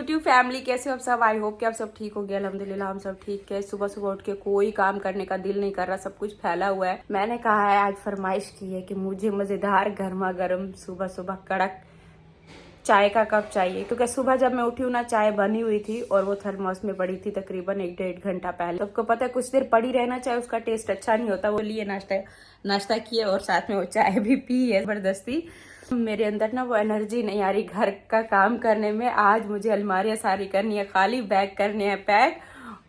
YouTube family, कैसे हो आप सब? आई होप कि आप सब ठीक हो गए। अल्हम्दुलिल्लाह हम सब ठीक है। सुबह सुबह उठ के कोई काम करने का दिल नहीं कर रहा, सब कुछ फैला हुआ है। मैंने कहा है, आज फरमाइश की है कि मुझे मजेदार गर्मा गर्म सुबह सुबह कड़क चाय का कप चाहिए, क्योंकि सुबह जब मैं उठी हूँ ना, चाय बनी हुई थी और वो थर्मोस में पड़ी थी तकरीबन 1-1.5 घंटा पहले। सबको पता है कुछ देर पड़ी रहना चाहे उसका टेस्ट अच्छा नहीं होता। वो लिए नाश्ता किया और साथ में वो चाय भी पी है जबरदस्ती। मेरे अंदर ना वो एनर्जी नहीं आ रही घर का काम करने में। आज मुझे अलमारियां सारी करनी है खाली, बैग करने हैं पैक,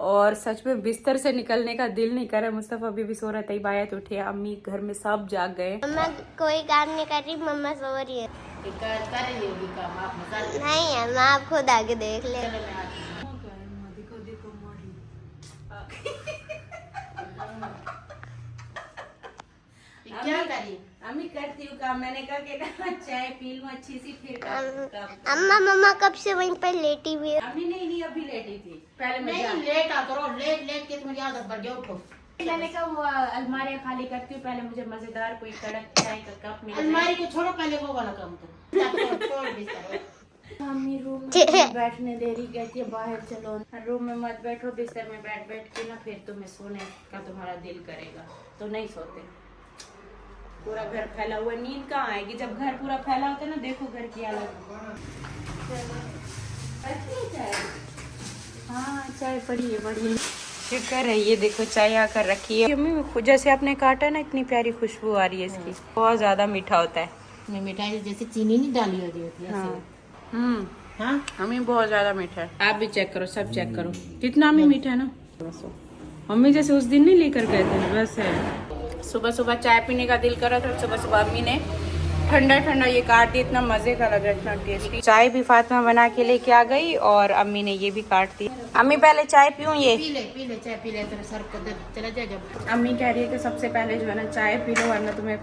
और सच में बिस्तर से निकलने का दिल नहीं कर रहा। मुस्तफा अभी भी सो रहा था, बाया तो उठे, अम्मी घर में सब जाग गए। मम्मा कोई काम नहीं कर रही, मम्मा सो रही है। नहीं है माँ, आप खुद आगे देख ले। क्या करी? अम्मी करती हूँ काम। मैंने कहा कि ना चाय पी लूं अच्छी सी, फिर अम्मा मम्मा कब से वहीं पर लेटी हुई है? अम्मी नहीं अभी लेटी थी। पहले नहीं लेट आ करो, लेट के तुम्हारी आदत बढ़ गया। उठो। मैंने कहा वो अलमारियाँ खाली करती हूँ, पहले मुझे मजेदार कोई कड़क चाय का कप मिले। अलमारी को छोड़ो, पहले वो वाला काम करो। छोड़ बिस्तर। मम्मी रूम में बैठने दे रही, कहती है बाहर चलो। रूम में मत बैठो, बिस्तर में बैठ के ना फिर तुम्हें सोने का तुम्हारा दिल करेगा, तो नहीं सोते। पूरा घर फैला हुआ, नींद कहाँ आएगी जब घर पूरा फैला होता है ना। देखो घर की हालत। हाँ चाय पड़ी है, बड़ी शुक्र है। ये देखो चाय आकर रखी है मम्मी, जैसे आपने काटा ना, इतनी प्यारी खुशबू आ रही है इसकी। बहुत ज्यादा मीठा होता है। मिठाई जैसे चीनी नहीं डाली होती है। हाँ मम्मी बहुत ज्यादा मीठा है। आप भी चेक करो, सब चेक करो कितना भी मीठा है ना। मम्मी जैसे उस दिन नहीं लेकर गए थे वैसे। सुबह सुबह चाय पीने का दिल करा था, सुबह सुबह अम्मी ने ठंडा ठंडा ये काट दिया। इतना मजे का लग रहा है, इतना टेस्टी। चाय भी फातिमा बना के लेके आ गई और अम्मी ने ये भी काट दी। अम्मी पहले चाय पीऊं? ये पी ले चाय पी ले, तेरे सर को चला जाएगा। अम्मी कह रही है कि सबसे पहले जो है ना चाय पी लो, वरना तुम्हें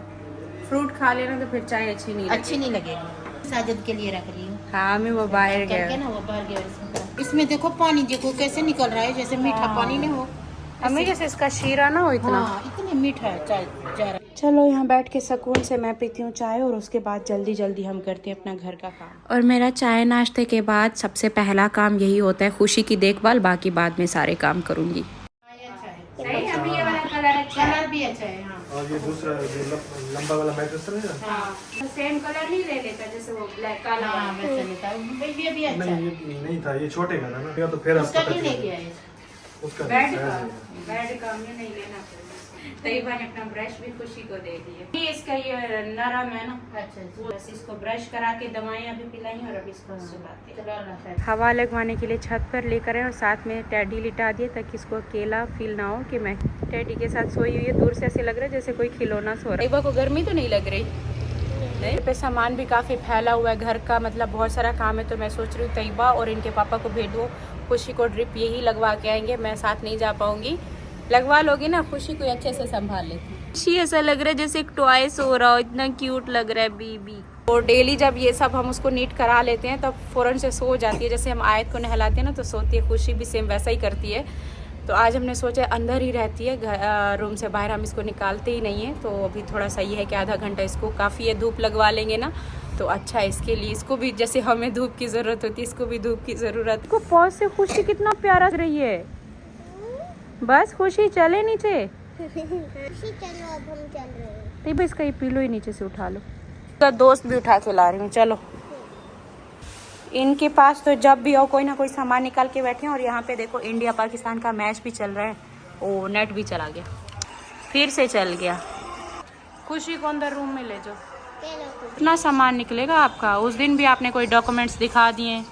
फ्रूट खा लेना तो फिर चाय अच्छी नहीं लगेगी। साजिद के लिए रख रही हूँ। हाँ अम्मी वो बाहर गया ना, वो बाहर गया। इसमें देखो पानी देखो कैसे निकल रहा है, जैसे मीठा पानी नहीं हो। अम्मी जैसे इसका शीरा ना हो इतना। इतने मीठा है चाय जा रहा। चलो यहाँ बैठ के सुकून से मैं पीती हूँ चाय, और उसके बाद जल्दी जल्दी हम करते हैं अपना घर का काम। और मेरा चाय नाश्ते के बाद सबसे पहला काम यही होता है, खुशी की देखभाल। बाकी बाद में सारे काम करूँगी। कलर भी अच्छा है। हाँ। और ये दूसरा लंबा वाला मैट्रेस है ना, सेम कलर नहीं ले लेता जैसे वो ब्लैक काला। वैसा लेता है। ये भी अच्छा नहीं ये नहीं था, ये छोटे का था ना, या तो फिर उसका नहीं लेके आए। उसका बेड का हमें नहीं लेना। तैयबा ने अपना ब्रश भी खुशी को दे दिया। ये इसका ये नरम है ना, अच्छा बस इसको ब्रश करा के दवाइयाँ भी पिलाई और अभी इसको सुलाते हैं। चलो। हवा लगवाने के लिए छत पर लेकर आए और साथ में टेडी लिटा दिए, ताकि इसको अकेला फील ना हो कि मैं टेडी के साथ सोई हुई है। दूर से ऐसे लग रहा है जैसे कोई खिलौना सो रहा है। तैयबा को गर्मी तो नहीं लग रही? नहीं पे सामान भी काफ़ी फैला हुआ है घर का, मतलब बहुत सारा काम है। तो मैं सोच रही हूँ तैयबा और इनके पापा को भेज दूँ, खुशी को ड्रिप यही लगवा के आएंगे। मैं साथ नहीं जा पाऊंगी। लगवा लोगी ना, खुशी को अच्छे से संभाल लेती। खुशी ऐसा लग रहा है जैसे एक टॉय सो रहा हो, इतना क्यूट लग रहा है बीबी। और डेली जब ये सब हम उसको नीट करा लेते हैं तब फौरन से सो जाती है। जैसे हम आयत को नहलाते हैं ना तो सोती है, खुशी भी सेम वैसा ही करती है। तो आज हमने सोचा अंदर ही रहती है, रूम से बाहर हम इसको निकालते ही नहीं है। तो अभी थोड़ा सा ये है कि आधा घंटा इसको काफ़ी है, धूप लगवा लेंगे ना तो अच्छा है इसके लिए। इसको भी जैसे हमें धूप की ज़रूरत होती है, इसको भी धूप की ज़रूरत। इसको पौध से खुशी कितना प्यारा लग रही है। बस खुशी चले नीचे। खुशी चलो, अब हम चल रहे हैं। तो इसका ये पीलो ही नीचे से उठा लो। उसका दोस्त भी उठा के ला रही हूँ। चलो इनके पास तो जब भी आओ कोई ना कोई सामान निकाल के बैठे हैं। और यहाँ पे देखो इंडिया पाकिस्तान का मैच भी चल रहा है। ओ नेट भी चला गया, फिर से चल गया। खुशी को अंदर रूम में ले जाओ। इतना सामान निकलेगा आपका। उस दिन भी आपने कोई डॉक्यूमेंट्स दिखा दिए,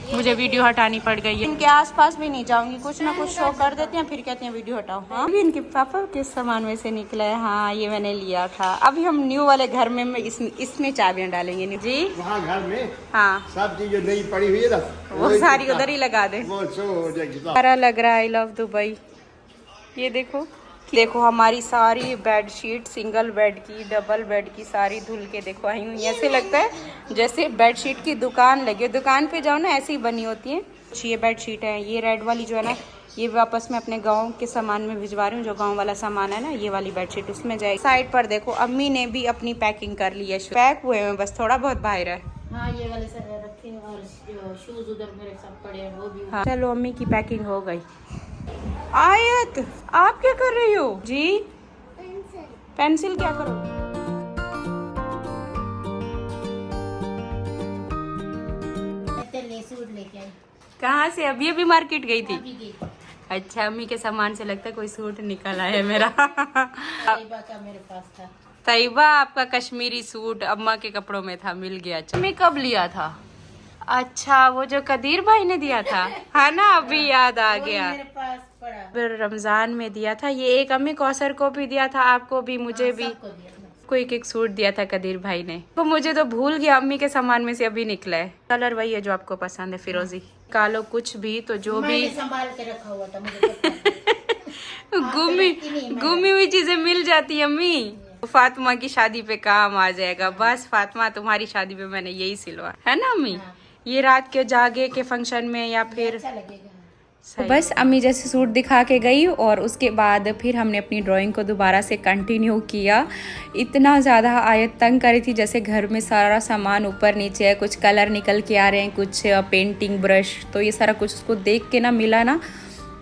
मुझे वीडियो हटानी पड़ गई है। इनके आसपास भी नहीं जाऊंगी, कुछ ना कुछ शो कर देते हैं फिर कहते हैं वीडियो हटाओ। हाँ भी इनके पापा किस सामान में से निकला है। हाँ ये मैंने लिया था। अभी हम न्यू वाले घर में इसमें चाबियां डालेंगे जी। वहाँ घर में हाँ सब चीजें नई पड़ी हुई है ना, वो सारी उधर ही लगा दे। वो शो हो जाएगी। सारा लग रहा है आई लव दुबई। ये देखो हमारी सारी बेडशीट, सिंगल बेड की, डबल बेड की सारी धुल के देखो आई हुई। ऐसे लगता है जैसे बेडशीट की दुकान लगे, दुकान पे जाओ ना ऐसी बनी होती है। ये बेडशीट है, ये रेड वाली जो है ना, ये वापस मैं अपने गांव के सामान में भिजवा रही हूँ। जो गांव वाला सामान है ना, ये वाली बेडशीट उसमें जाएगी। साइड पर देखो अम्मी ने भी अपनी पैकिंग कर ली है। पैक हुए हैं, बस थोड़ा बहुत बाहर है। हाँ ये वाले सब थे और शूज उधर मेरे साथ पड़े हैं वो भी। हाँ। चलो अम्मी की पैकिंग हो गई। आयत आप क्या कर रही हो जी? पेंसिल क्या करो? सूट लेके आई। कहाँ से? अभी मार्केट गई थी। अभी गई। अच्छा, अम्मी के सामान से लगता है कोई सूट निकल आया है मेरा। तैयबा का मेरे पास था। तैयबा आपका कश्मीरी सूट अम्मा के कपड़ों में था, मिल गया। अच्छा, मैं कब लिया था? अच्छा, वो जो कदीर भाई ने दिया था, है ना? अभी याद आ गया। मेरे पास पड़ा। फिर रमजान में दिया था ये। एक अम्मी कौसर को भी दिया था, आपको भी, मुझे भी। सबको दिया था। को एक सूट दिया था कदीर भाई ने। तो मुझे तो भूल गया, अम्मी के सामान में से अभी निकला है। कलर वही है जो आपको पसंद है, फिरोजी। कालो कुछ भी तो जो भी मैंने संभाल के रखा हुआ था, मुझे पता है। गुमी हुई चीजें मिल जाती है अम्मी। फातिमा की शादी पे काम आ जाएगा। बस फातिमा, तुम्हारी शादी पे मैंने यही सिलवा, है ना अम्मी? ये रात के जागे के फंक्शन में या फिर अच्छा लगेगा। तो बस अम्मी जैसे सूट दिखा के गई और उसके बाद फिर हमने अपनी ड्राइंग को दोबारा से कंटिन्यू किया। इतना ज़्यादा आयत तंग करी थी, जैसे घर में सारा सामान ऊपर नीचे है, कुछ कलर निकल के आ रहे हैं, कुछ पेंटिंग ब्रश, तो ये सारा कुछ उसको देख के ना मिला ना,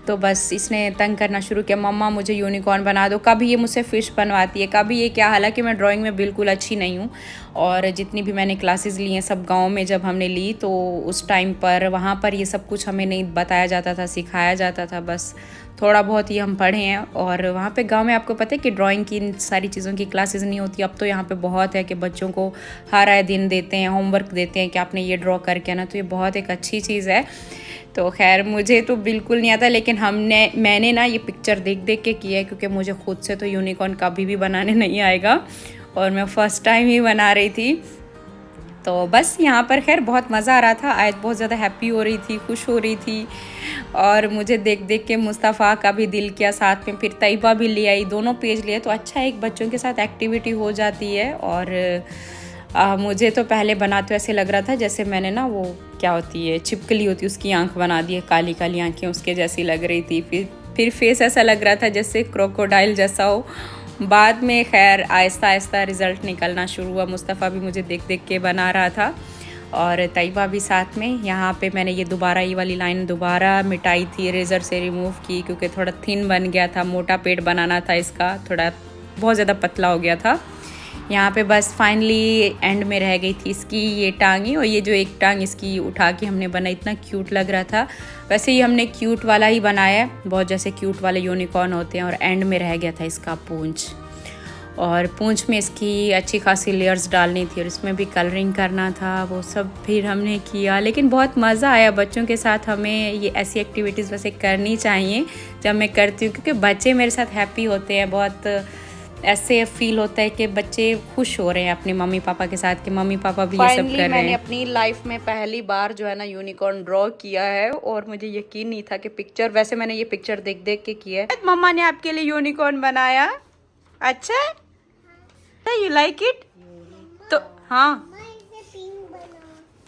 तो बस इसने तंग करना शुरू किया, मम्मा मुझे यूनिकॉर्न बना दो। कभी ये मुझसे फ़िश बनवाती है, कभी ये क्या। हालांकि मैं ड्राइंग में बिल्कुल अच्छी नहीं हूँ, और जितनी भी मैंने क्लासेस ली हैं सब गांव में जब हमने ली, तो उस टाइम पर वहाँ पर ये सब कुछ हमें नहीं बताया जाता था, सिखाया जाता था। बस थोड़ा बहुत ही हम पढ़े हैं। और वहाँ पे गांव में आपको पता है कि ड्राइंग की इन सारी चीज़ों की क्लासेस नहीं होती। अब तो यहाँ पे बहुत है कि बच्चों को हर आए दिन देते हैं, होमवर्क देते हैं कि आपने ये ड्रॉ करके आना, तो ये बहुत एक अच्छी चीज़ है। तो खैर मुझे तो बिल्कुल नहीं आता, लेकिन मैंने ना ये पिक्चर देख देख के किया है, क्योंकि मुझे खुद से तो यूनिकॉर्न कभी भी बनाने नहीं आएगा, और मैं फ़र्स्ट टाइम ही बना रही थी। तो बस यहाँ पर खैर बहुत मज़ा आ रहा था। आयत बहुत ज़्यादा हैप्पी हो रही थी, खुश हो रही थी, और मुझे देख देख के मुस्तफ़ा का भी दिल किया साथ में। फिर तैयबा भी ले आई, दोनों पेज लिए, तो अच्छा एक बच्चों के साथ एक्टिविटी हो जाती है। और मुझे तो पहले बनाते ऐसे लग रहा था जैसे मैंने ना वो क्या होती है, छिपकली होती है, उसकी आंख बना दी है, काली काली आंखें उसके जैसी लग रही थी। फिर फेस ऐसा लग रहा था जैसे क्रोकोडाइल जैसा हो। बाद में खैर आहिस्ता आहिस्ता रिज़ल्ट निकलना शुरू हुआ। मुस्तफ़ा भी मुझे देख देख के बना रहा था, और तैयबा भी साथ में। यहाँ पे मैंने ये दोबारा ये वाली लाइन दोबारा मिटाई थी, इरेज़र से रिमूव की, क्योंकि थोड़ा थिन बन गया था, मोटा पेट बनाना था इसका, थोड़ा बहुत ज़्यादा पतला हो गया था। यहाँ पे बस फाइनली एंड में रह गई थी इसकी ये टांगी, और ये जो एक टांग इसकी उठा के हमने बनाई, इतना क्यूट लग रहा था। वैसे ही हमने क्यूट वाला ही बनाया है, बहुत जैसे क्यूट वाले यूनिकॉर्न होते हैं। और एंड में रह गया था इसका पूंछ, और पूंछ में इसकी अच्छी खासी लेयर्स डालनी थी, और इसमें भी कलरिंग करना था, वो सब फिर हमने किया। लेकिन बहुत मज़ा आया बच्चों के साथ। हमें ये ऐसी एक्टिविटीज़ वैसे करनी चाहिए जब मैं करती हूँ, क्योंकि बच्चे मेरे साथ हैप्पी होते हैं। बहुत ऐसे फील होता है कि बच्चे खुश हो रहे हैं अपने मम्मी पापा के साथ, कि मम्मी पापा भी ये सब कर रहे हैं। मैंने अपनी लाइफ में पहली बार जो है ना यूनिकॉर्न ड्रॉ किया है, और मुझे यकीन नहीं था कि पिक्चर, वैसे मैंने ये पिक्चर देख देख के किया है। मम्मा ने आपके लिए यूनिकॉर्न बनाया। अच्छा, यू लाइक इट? तो हाँ,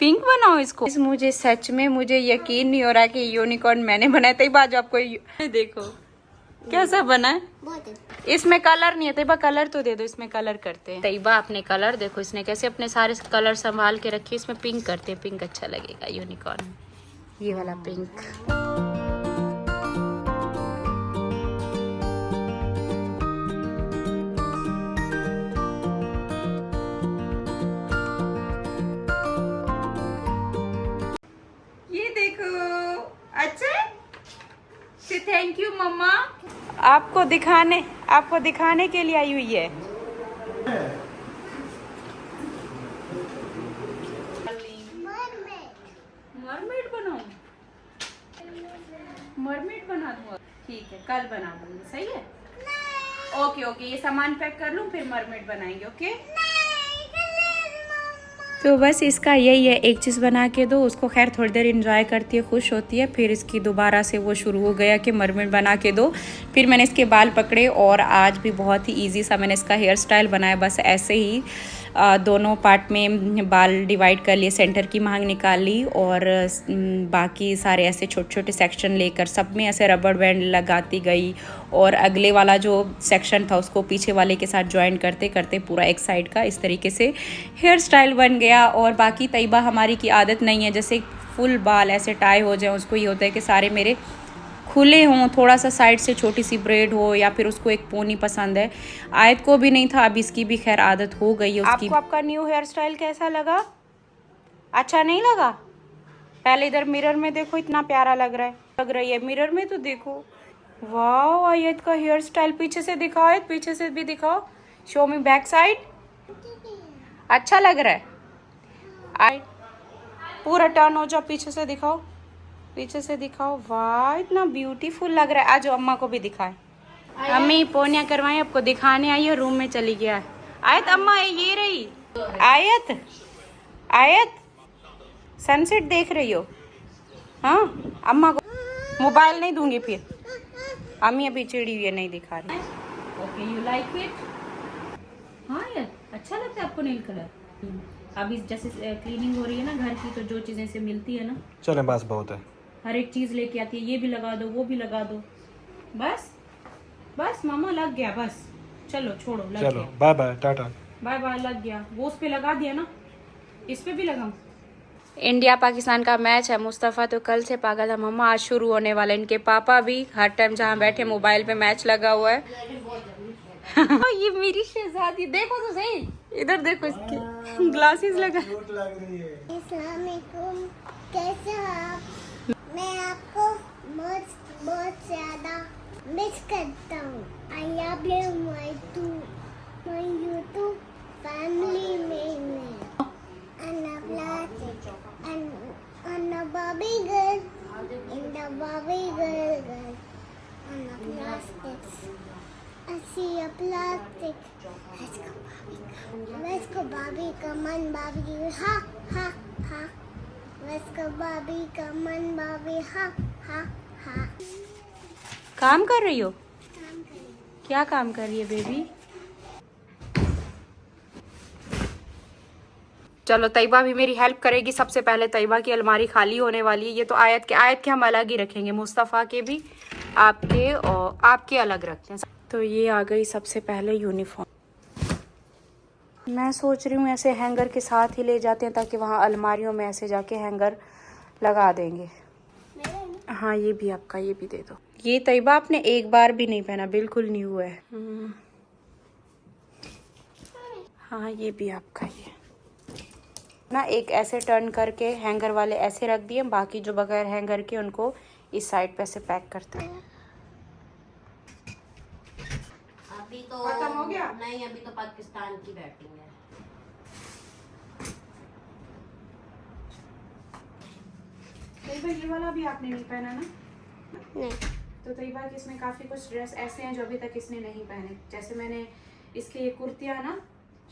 पिंक बनाओ इसको। मुझे सच में मुझे यकीन नहीं हो रहा कि यूनिकॉर्न मैंने बनाया। तई बात आपको देखो कैसा बना है। इसमें कलर नहीं है, तैयबा कलर तो दे दो, इसमें कलर करते हैं। तैयबा अपने कलर देखो, इसने कैसे अपने सारे कलर संभाल के रखे। इसमें पिंक करते हैं, पिंक अच्छा लगेगा यूनिकॉर्न, ये वाला पिंक। ये देखो, अच्छा, थैंक यू मम्मा। आपको दिखाने के लिए आई हुई है। मरमेड बनाऊं? मरमेड बना दूंगा, ठीक है, कल बना दूंगी, सही है। ओके, ये सामान पैक कर लूं, फिर मरमेड बनाएंगे। ओके, तो बस इसका यही है, एक चीज़ बना के दो उसको, खैर थोड़ी देर इंजॉय करती है, खुश होती है। फिर इसकी दोबारा से वो शुरू हो गया कि मरमेड बना के दो। फिर मैंने इसके बाल पकड़े, और आज भी बहुत ही इजी सा मैंने इसका हेयर स्टाइल बनाया, बस ऐसे ही। दोनों पार्ट में बाल डिवाइड कर लिए, सेंटर की मांग निकाल ली और बाकी सारे ऐसे छोटे छोटे सेक्शन लेकर सब में ऐसे रबड़ बैंड लगाती गई और अगले वाला जो सेक्शन था उसको पीछे वाले के साथ ज्वाइन करते करते पूरा एक साइड का इस तरीके से हेयर स्टाइल बन गया। और बाकी तैयबा हमारी की आदत नहीं है जैसे फुल बाल ऐसे टाई हो जाए, उसको ये होता है कि सारे मेरे खुले हों, थोड़ा सा साइड से छोटी सी ब्रेड हो या फिर उसको एक पोनी पसंद है। आयत को भी नहीं था, अब इसकी भी खैर आदत हो गई है उसकी। आपको आपका न्यू हेयर स्टाइल कैसा लगा? अच्छा नहीं लगा? पहले इधर मिरर में देखो, इतना प्यारा लग रही है मिरर में तो देखो। वाह, आयत का हेयर स्टाइल पीछे से दिखाओ, आयत पीछे से भी दिखाओ, शो मी बैक साइड। अच्छा लग रहा है? आयत पूरा टर्न हो जाओ, पीछे से दिखाओ, पीछे से दिखाओ। वाह, इतना ब्यूटीफुल लग रहा है। आज अम्मा को भी दिखाए। अम्मी पोनिया करवाएं, आपको दिखाने आई है, रूम में चली गया है। आयत अम्मा ये रही आयत, आयत सनसेट देख रही हो? हाँ, अम्मा को मोबाइल नहीं दूंगी फिर, अम्मी अभी चिड़ी हुई है, नहीं दिखा रही। Okay, you like it? हाँ यार, अच्छा लगता है आपको नेल कलर? अभी जैसे क्लीनिंग हो रही है ना घर की, तो जो चीजें से मिलती है ना, चले बस बहुत है, हर एक चीज लेके आती है, ये भी लगा दो वो भी लगा दो, बस बस मामा लग गया, बस चलो छोड़ो, लग चलो गया, bye bye tata bye bye, लग गया। वो उस पे लगा दिया ना, इस पे भी लगाऊं। इंडिया पाकिस्तान का मैच है, मुस्तफ़ा तो कल से पागल था, मम्मा आज शुरू होने वाला है। इनके पापा भी हर टाइम जहाँ बैठे मोबाइल पे मैच लगा हुआ है। ये मेरी शहजादी, देखो तो सही, इधर देखो, इसकी ग्लासेस लगा। अस्सलामुअलैकुम, कैसे हो आप? मैं आपको बहुत ज़्यादा मिस करता हूँ। I love you my YouTube family में and a black and a Barbie girl in the Barbie girl and a plastic. I see a plastic. Let's go Barbie, come on Barbie, ha ha ha. Let's go Barbie, come on Barbie, ha ha ha. काम कर रही हो? क्या काम कर रही है baby? चलो तैयबा भी मेरी हेल्प करेगी। सबसे पहले तैयबा की अलमारी खाली होने वाली है। ये तो आयत के हम अलग ही रखेंगे, मुस्तफ़ा के भी, आपके और आपके अलग रखते हैं। तो ये आ गई सबसे पहले यूनिफॉर्म। मैं सोच रही हूँ ऐसे हैंगर के साथ ही ले जाते हैं ताकि वहाँ अलमारियों में ऐसे जाके हैंगर लगा देंगे। हाँ ये भी आपका, ये भी दे दो। ये तैयबा आपने एक बार भी नहीं पहना, बिल्कुल न्यू है। हाँ ये भी आपका, ये ना एक ऐसे टर्न करके हैंगर वाले ऐसे रख दिए, बाकी जो बगैर हैंगर के उनको इस साइड पे ऐसे पैक करते हैं। अभी तो खत्म हो गया? नहीं, अभी तो पाकिस्तान की बैटिंग है। तैयबा ये वाला भी आपने नहीं पहना ना? नहीं। तो तैयबा की इसमें काफ़ी कुछ ड्रेस ऐसे हैं जो अभी तक इसने नहीं पहने। जैसे मैंने इसके ये कुर्तियाँ ना,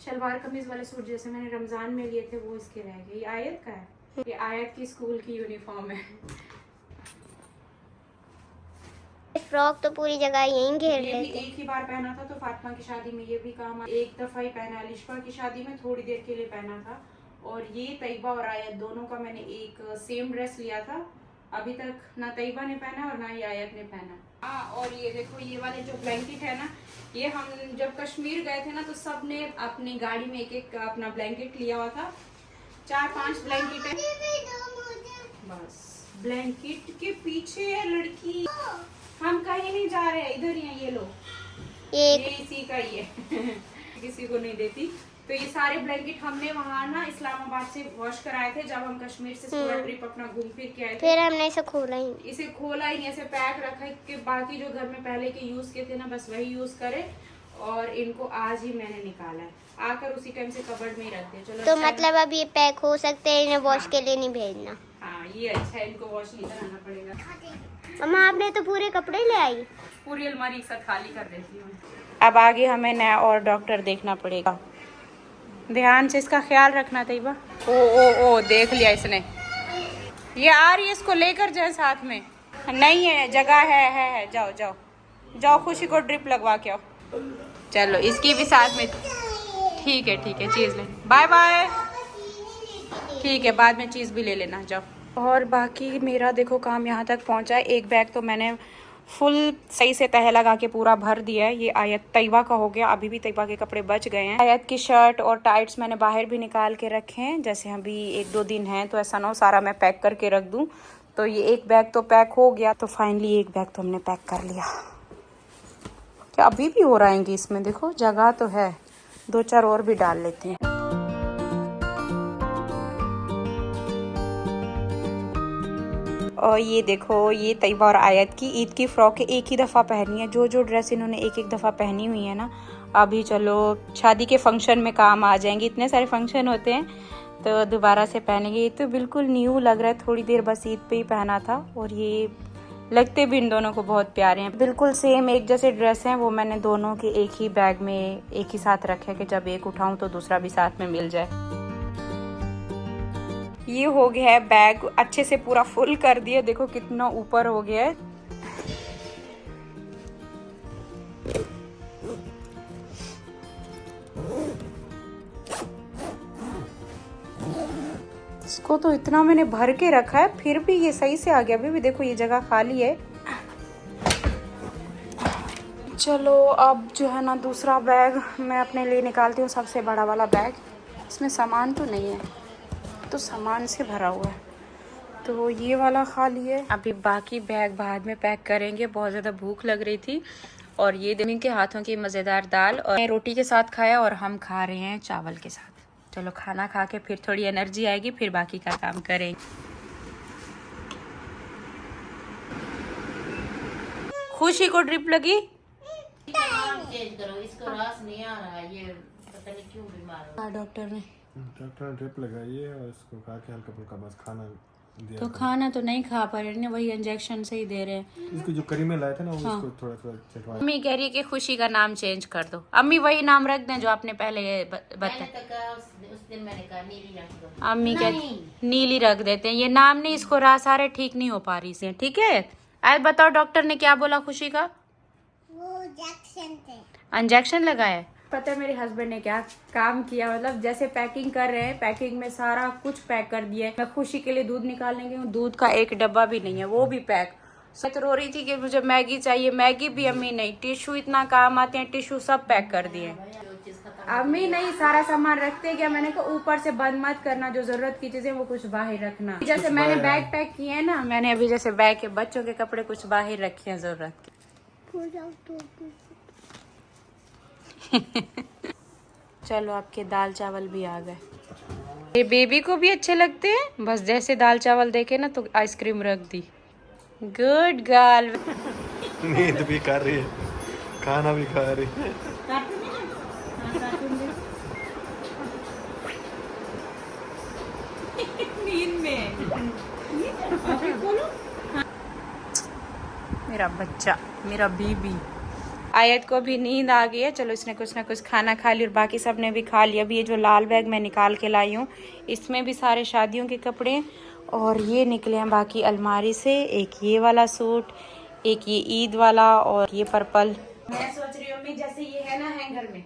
शलवार कमीज वाले सूट जैसे मैंने रमजान में लिए थे, वो इसके रह गए। ये आयत का है, ये आयत की स्कूल की यूनिफॉर्म है। फ्रॉक तो पूरी जगह यहीं घेर ये भी लेते। एक ही बार पहना था, तो फातिमा की शादी में ये भी काम, एक दफा ही पहना। अलिशफा की शादी में थोड़ी देर के लिए पहना था। और ये तैयबा और आयत दोनों का मैंने एक सेम ड्रेस लिया था। अभी तक ना तैयबा ने पहना और ना ही आयत ने पहना। हाँ, और ये देखो, ये वाले जो ब्लैंकेट है ना, ये हम जब कश्मीर गए थे ना तो सब ने अपनी गाड़ी में एक एक अपना ब्लैंकेट लिया हुआ था। 4-5 ब्लैंकेट है बस। ब्लैंकेट के पीछे है लड़की, हम कहीं नहीं जा रहे हैं, इधर ही है। ये लो, ये इसी का ही है किसी को नहीं देती। तो ये सारे ब्लैंकेट हमने वहाँ ना इस्लामाबाद से वॉश कराए थे जब हम कश्मीर से पूरा ट्रिप अपना घूम फिर के आए थे। फिर हमने इसे खोला ही नहीं, ऐसे पैक रखा है कि बाकी जो घर में पहले के यूज के थे ना, बस वही यूज करे। और इनको आज ही मैंने निकाला है, आकर उसी टाइम से कबर्ड में ही रख दिया। चलो, तो मतलब अब ये पैक हो सकते हैं, इन्हें वॉश के लिए नहीं भेजना। हाँ ये अच्छा है, इनको वॉश नहीं कराना पड़ेगा। मम्मा आपने तो पूरे कपड़े ले आई। पूरी अलमारी एक साथ खाली कर देती हूँ। अब आगे हमें नया और डॉक्टर देखना पड़ेगा, ध्यान से इसका ख्याल रखना तैयबा। ओ देख लिया इसने, ये आ रही है, इसको लेकर जाए साथ में। नहीं है जगह, है जाओ जाओ जाओ, खुशी को ड्रिप लगवा के आओ। चलो इसकी भी साथ में, ठीक है चीज़ ले। Bye bye. ठीक है, बाद में चीज़ भी ले लेना, जाओ। और बाकी मेरा देखो काम यहाँ तक पहुँचा है। एक बैग तो मैंने फुल सही से तह लगा के पूरा भर दिया है। ये आयत तैयबा का हो गया, अभी भी तैयबा के कपड़े बच गए हैं। आयत की शर्ट और टाइट्स मैंने बाहर भी निकाल के रखे हैं, जैसे अभी 1-2 दिन हैं तो ऐसा ना हो सारा मैं पैक करके रख दूँ। तो ये एक बैग तो पैक हो गया। तो फाइनली एक बैग तो हमने पैक कर लिया। क्या अभी भी हो रहेंगे इसमें, देखो जगह तो है, 2-4 और भी डाल लेते हैं। और ये देखो, ये तैयबा और आयत की ईद की फ्रॉक एक ही दफ़ा पहनी है। जो ड्रेस इन्होंने एक दफ़ा पहनी हुई है ना, अभी चलो शादी के फंक्शन में काम आ जाएंगे। इतने सारे फंक्शन होते हैं तो दोबारा से पहनेंगे। ये तो बिल्कुल न्यू लग रहा है, थोड़ी देर बस ईद पे ही पहना था। और ये लगते भी इन दोनों को बहुत प्यारे हैं, बिल्कुल सेम एक जैसे ड्रेस हैं। वो मैंने दोनों के एक ही बैग में एक ही साथ रखे कि जब एक उठाऊं तो दूसरा भी साथ में मिल जाए। ये हो गया है बैग अच्छे से पूरा फुल कर दिया, देखो कितना ऊपर हो गया है। इसको तो इतना मैंने भर के रखा है, फिर भी ये सही से आ गया। अभी भी देखो ये जगह खाली है। चलो अब जो है ना दूसरा बैग मैं अपने लिए निकालती हूँ, सबसे बड़ा वाला बैग। इसमें सामान तो नहीं है, तो सामान से भरा हुआ है, तो ये वाला खाली है। अभी बाकी बैग बाद में पैक करेंगे। बहुत ज़्यादा भूख लग रही थी और ये मम्मी के हाथों की मज़ेदार दाल और रोटी के साथ खाया, और हम खा रहे हैं चावल के साथ। चलो खाना खा के फिर थोड़ी एनर्जी आएगी, फिर बाकी का काम करेंगे। खुशी को ड्रिप लगी, चेंज करो, इसको रास नहीं आ रहा है, ये पता नहीं क्यों बीमार है। डॉक्टर ने ड्रिप लगाई है और इसको खा के हल्का फुल्का बस खाना दिया। तो खाना तो नहीं खा पा रहे, वही इंजेक्शन से ही दे रहे हैं। इसको जो करीमे लाए थे ना, वो इसको थोड़ा थोड़ा चटवाया। अम्मी कह रही है कि खुशी का नाम चेंज कर दो। अम्मी वही नाम रख दें जो आपने पहले बताया। उस दिन मैंने कहा नीली रख दो। अम्मी कहती नीली रख देते हैं, ये नाम नहीं, इसको सारे ठीक नहीं हो पा रही से। ठीक है, आज बताओ डॉक्टर ने क्या बोला खुशी का? वो इंजेक्शन थे। इंजेक्शन लगाया। पता है मेरे हस्बैंड ने क्या काम किया, मतलब जैसे पैकिंग कर रहे हैं, पैकिंग में सारा कुछ पैक कर दिया है। मैं खुशी के लिए दूध निकालने गई हूँ, दूध का एक डब्बा भी नहीं है, वो भी पैक। सच रो रही थी कि मुझे मैगी चाहिए, मैगी भी अम्मी नहीं, टिश्यू इतना काम आते हैं, टिश्यू सब पैक कर दिए। अम्मी नहीं, सारा सामान रखते क्या, मैंने कहा ऊपर से बंद मत करना, जो जरूरत की चीजें वो कुछ बाहर रखना। जैसे मैंने बैग पैक किए हैं ना, मैंने अभी जैसे बैग के बच्चों के कपड़े कुछ बाहर रखे हैं जरूरत के। चलो आपके दाल चावल भी आ गए। ये बेबी को भी अच्छे लगते हैं, बस जैसे दाल चावल देखे ना तो आइसक्रीम रख दी। Good girl. नींद भी कर रही है, खाना भी खा रही है। नींद में मेरा बच्चा, मेरा बीबी। आयत को भी नींद आ गई है। चलो इसने कुछ ना कुछ खाना खा लिया और बाकी सब ने भी खा लिया। अभी ये जो लाल बैग मैं निकाल के लाई हूँ, इसमें भी सारे शादियों के कपड़े और ये निकले हैं बाकी अलमारी से। एक ये वाला सूट, एक ये ईद वाला और ये पर्पल। मैं सोच रही हूँ जैसे ये है ना हैंगर में,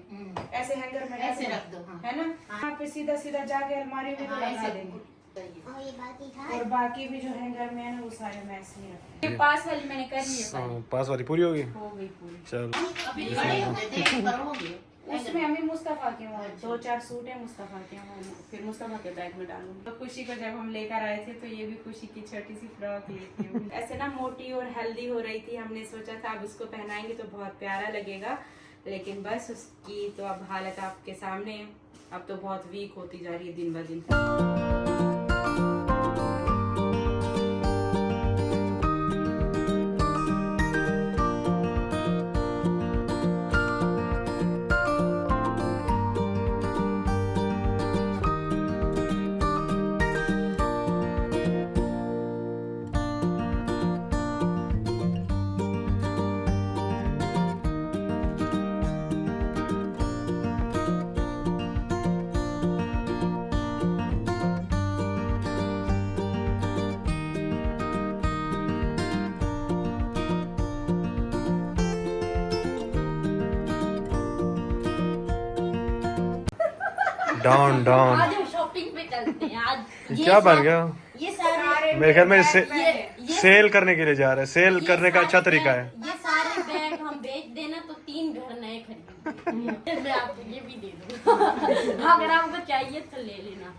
ऐसे हैंगर में ऐसे रख दो, है ना, यहाँ पे सीधा सीधा जाके अलमारी में तो लगा देंगे। और ये बाकी था। और बाकी भी जो हैंगर में है ना वो सारे मैं ऐसे ही रखती हूँ। ये पास वाली मैंने कर ली है, पास वाली पूरी होगी। हो गई पूरी। चलो अभी बड़े होते थे, पर हो गए। उसमें हमें मुस्तफा के वहाँ 2-4 सूट है मुस्तफा के वहाँ, फिर मुस्तफा के बैग में डालूंगी। तो खुशी को जब हम लेकर आए थे तो ये भी खुशी की छोटी सी फ्रॉक लेती हूँ। ऐसे ना मोटी और हेल्दी हो रही थी, हमने सोचा था अब इसको पहनाएंगे तो बहुत प्यारा लगेगा, लेकिन बस उसकी तो अब हालत आपके सामने है। अब तो बहुत वीक होती जा रही है दिन ब दिन। Down down. आज हम शॉपिंग पे चलते हैं। आज क्या बन गया? ये सारे मेरे ख्याल में ये सेल करने के लिए जा रहे हैं। सेल करने का अच्छा तरीका है। ये सारे बैग हम बेच देना तो 3 घर नए खरीदेंगे। मैं आपको ये भी दे दूंगा। अगर आपको चाहिए तो ले लेना,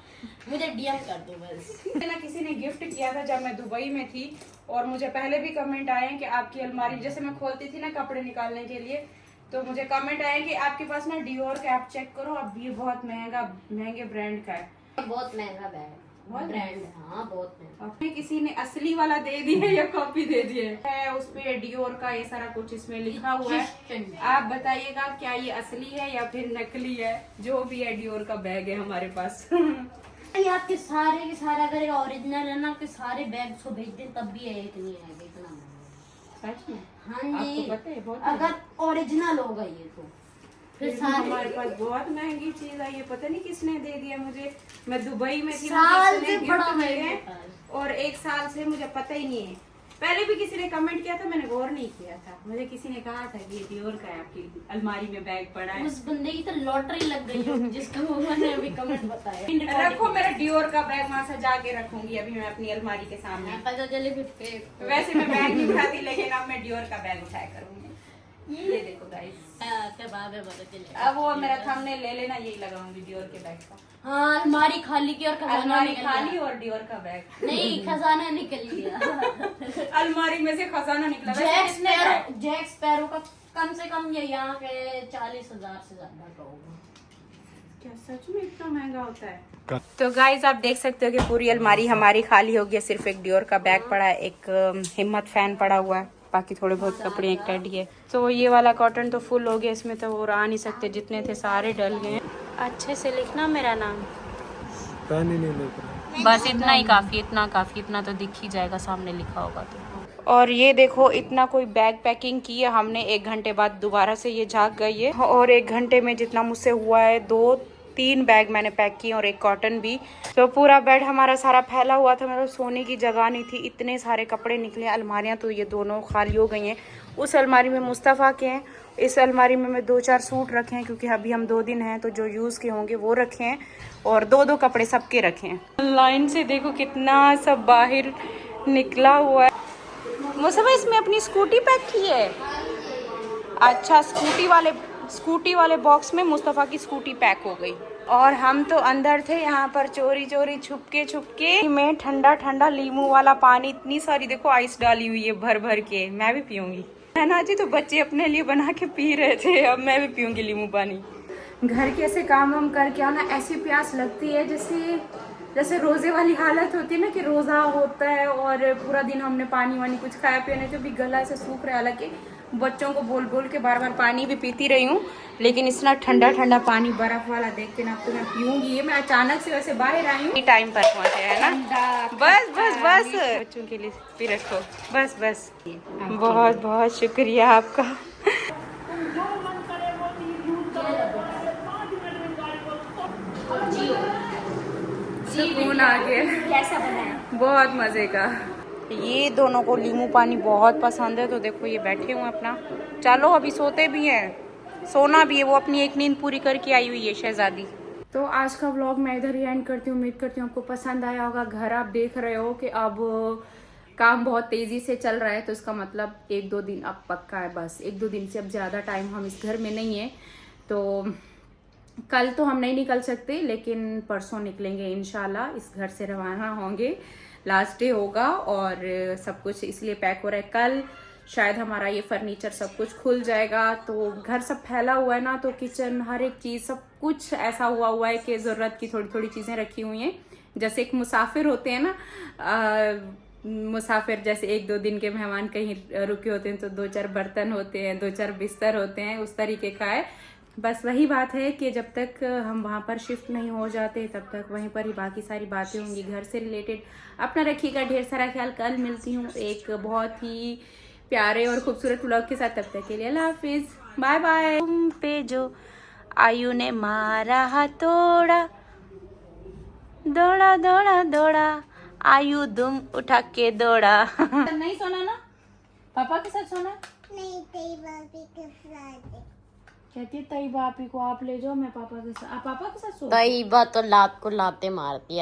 मुझे डीएम कर दो बस। ना किसी ने गिफ्ट किया था जब मैं दुबई में थी, और मुझे पहले भी कमेंट आए कि आपकी अलमारी, जैसे मैं खोलती थी ना कपड़े निकालने के लिए, तो मुझे कमेंट आए कि आपके पास ना डियोर का ऐप चेक करो, अब ये बहुत महंगे ब्रांड का है। बहुत महंगा बैग, बहुत ब्रांड। हाँ बहुत महंगा। अपने किसी ने असली वाला दे दिया या कॉपी दे दी है, उस पे डियोर का ये सारा कुछ इसमें लिखा हुआ है। आप बताइएगा क्या ये असली है या फिर नकली है। जो भी है डियोर का बैग है हमारे पास। ये आपके सारे के सारे अगर ओरिजिनल है ना, आपके सारे बैग को भेज दें तब भी एक नहीं आएगा, इतना महंगा। सच में? हाँ जी, आपको पता है बहुत अगर ओरिजिनल होगा ये तो फिर फिर सारे हमारे पास बहुत महंगी चीज आई है, पता नहीं किसने दे दिया मुझे। मैं दुबई में थी, साल मुझे से किसी ने बड़ा गिफ्ट महंगा दिए था। और 1 साल से मुझे पता ही नहीं है। पहले भी किसी ने कमेंट किया था, मैंने गौर नहीं किया था। मुझे किसी ने कहा था कि ये डियोर का है, आपकी अलमारी में बैग पड़ा है। उस बंदे की तो लॉटरी लग गई हो जिसका मैंने अभी कमेंट बताया। रखो, मेरा डियोर का बैग वहाँ सजा के रखूंगी अभी मैं अपनी अलमारी के सामने। पता चले फिर फेक। वैसे मैं बैग नहीं उठाती, लेकिन अब मैं डियोर का बैग उठाया करूंगी। ये देखो गाइस, कबाब है पता चले। अब वो मेरा थंबनेल ले लेना, यही लगाऊंगी डियोर के बैग का। हाँ, अलमारी खाली की और खजाना अलमारी निकल खाली गया। और डियोर का बैग। नहीं, खजाना निकल गया। अलमारी में से खजाना निकला। जैक स्पैरो का कम से कम ये यहाँ के 40,000 से ज्यादा का होगा। क्या सच में इतना महंगा होता है? तो गाइज आप देख सकते हो कि पूरी अलमारी हमारी खाली हो गई। सिर्फ एक डियोर का बैग पड़ा है, एक हिम्मत फैन पड़ा हुआ है, बाकी थोड़े बहुत कपड़े, एक टेडी है। तो ये वाला कॉटन तो फुल हो गया, इसमें तो और आ नहीं सकते, जितने थे सारे डल गए। अच्छे से लिखना मेरा नाम, पेन ही नहीं लेकर। बस इतना ही काफी, इतना काफी, इतना तो दिख ही जाएगा सामने लिखा होगा तो। और ये देखो, इतना कोई बैग पैकिंग की है हमने, 1 घंटे बाद दोबारा से ये जाग गई है। और 1 घंटे में जितना मुझसे हुआ है, 2-3 बैग मैंने पैक किए और एक कॉटन भी। तो पूरा बेड हमारा सारा फैला हुआ था, मतलब सोने की जगह नहीं थी, इतने सारे कपड़े निकले। अलमारियां तो ये दोनों खाली हो गई हैं। उस अलमारी में मुस्तफ़ा के हैं, इस अलमारी में मैं 2-4 सूट रखे हैं, क्योंकि अभी हम 2 दिन हैं तो जो यूज़ के होंगे वो रखे हैं, और 2-2 कपड़े सबके रखे हैं। लाइन से देखो कितना सब बाहर निकला हुआ है। मुस्तफ़ा इसमें अपनी स्कूटी पैक की है। अच्छा, स्कूटी वाले बॉक्स में मुस्तफ़ा की स्कूटी पैक हो गई, और हम तो अंदर थे यहाँ पर चोरी छुपके में ठंडा लीमू वाला पानी, इतनी सारी देखो आइस डाली हुई है भर भर के। मैं भी पीऊंगी है ना जी, तो बच्चे अपने लिए बना के पी रहे थे, अब मैं भी पीऊंगी लीमू पानी। घर के ऐसे काम हम करके आओ ना, ऐसी प्यास लगती है जैसे रोजे वाली हालत होती है ना, कि रोजा होता है और पूरा दिन हमने पानी वानी कुछ खाया पिया नहीं, तो भी गला ऐसे सूख रहा है। हालांकि बच्चों को बोल के बार पानी भी पीती रही हूँ, लेकिन इतना ठंडा पानी बर्फ वाला देख के ना अब तो मैं पीऊंगी। ये मैं अचानक से वैसे बाहर आई हूँ, टाइम पर पहुँचे है ना। बस बच्चों के लिए भी रखो, बस। बहुत शुक्रिया आपका। सुकून आ गया। कैसा बनाया? बहुत मजे का। ये दोनों को लीमू पानी बहुत पसंद है, तो देखो ये बैठे हुए अपना। चलो अभी सोते भी हैं, सोना भी है, वो अपनी एक नींद पूरी करके आई हुई है शहजादी। तो आज का व्लॉग मैं इधर ही एंड करती हूँ। उम्मीद करती हूँ आपको पसंद आया होगा। घर आप देख रहे हो कि अब काम बहुत तेज़ी से चल रहा है, तो इसका मतलब 1-2 दिन अब पक्का है, बस 1-2 दिन से अब ज़्यादा टाइम हम इस घर में नहीं है। तो कल तो हम नहीं निकल सकते, लेकिन परसों निकलेंगे इंशाल्लाह। इस घर से रवाना होंगे, लास्ट डे होगा और सब कुछ इसलिए पैक हो रहा है। कल शायद हमारा ये फर्नीचर सब कुछ खुल जाएगा। तो घर सब फैला हुआ है ना, तो किचन हर एक चीज़ सब कुछ ऐसा हुआ है कि ज़रूरत की थोड़ी चीज़ें रखी हुई हैं। जैसे एक मुसाफिर होते हैं ना, मुसाफिर जैसे 1-2 दिन के मेहमान कहीं रुके होते हैं, तो 2-4 बर्तन होते हैं, 2-4 बिस्तर होते हैं, उस तरीके का है। बस वही बात है कि जब तक हम वहाँ पर शिफ्ट नहीं हो जाते, तब तक वहीं पर ही बाकी सारी बातें होंगी घर से रिलेटेड। अपना रखिएगा ढेर सारा ख्याल। कल मिलती हूँ एक बहुत ही प्यारे और खूबसूरत व्लॉग के साथ, तब तक के लिए अल्लाह हाफिज़, बाय बाय। तुम पे जो आयु ने मारा हथौड़ा, दौड़ा आयु दुम उठा के दौड़ा। नहीं सोना ना, पापा के साथ सोना। नहीं, तेरी भाभी के साथ। कहती है तईबा आपी को आप ले जाओ, मैं पापा के साथ सो। तईबा तो लात को लाते मारती है।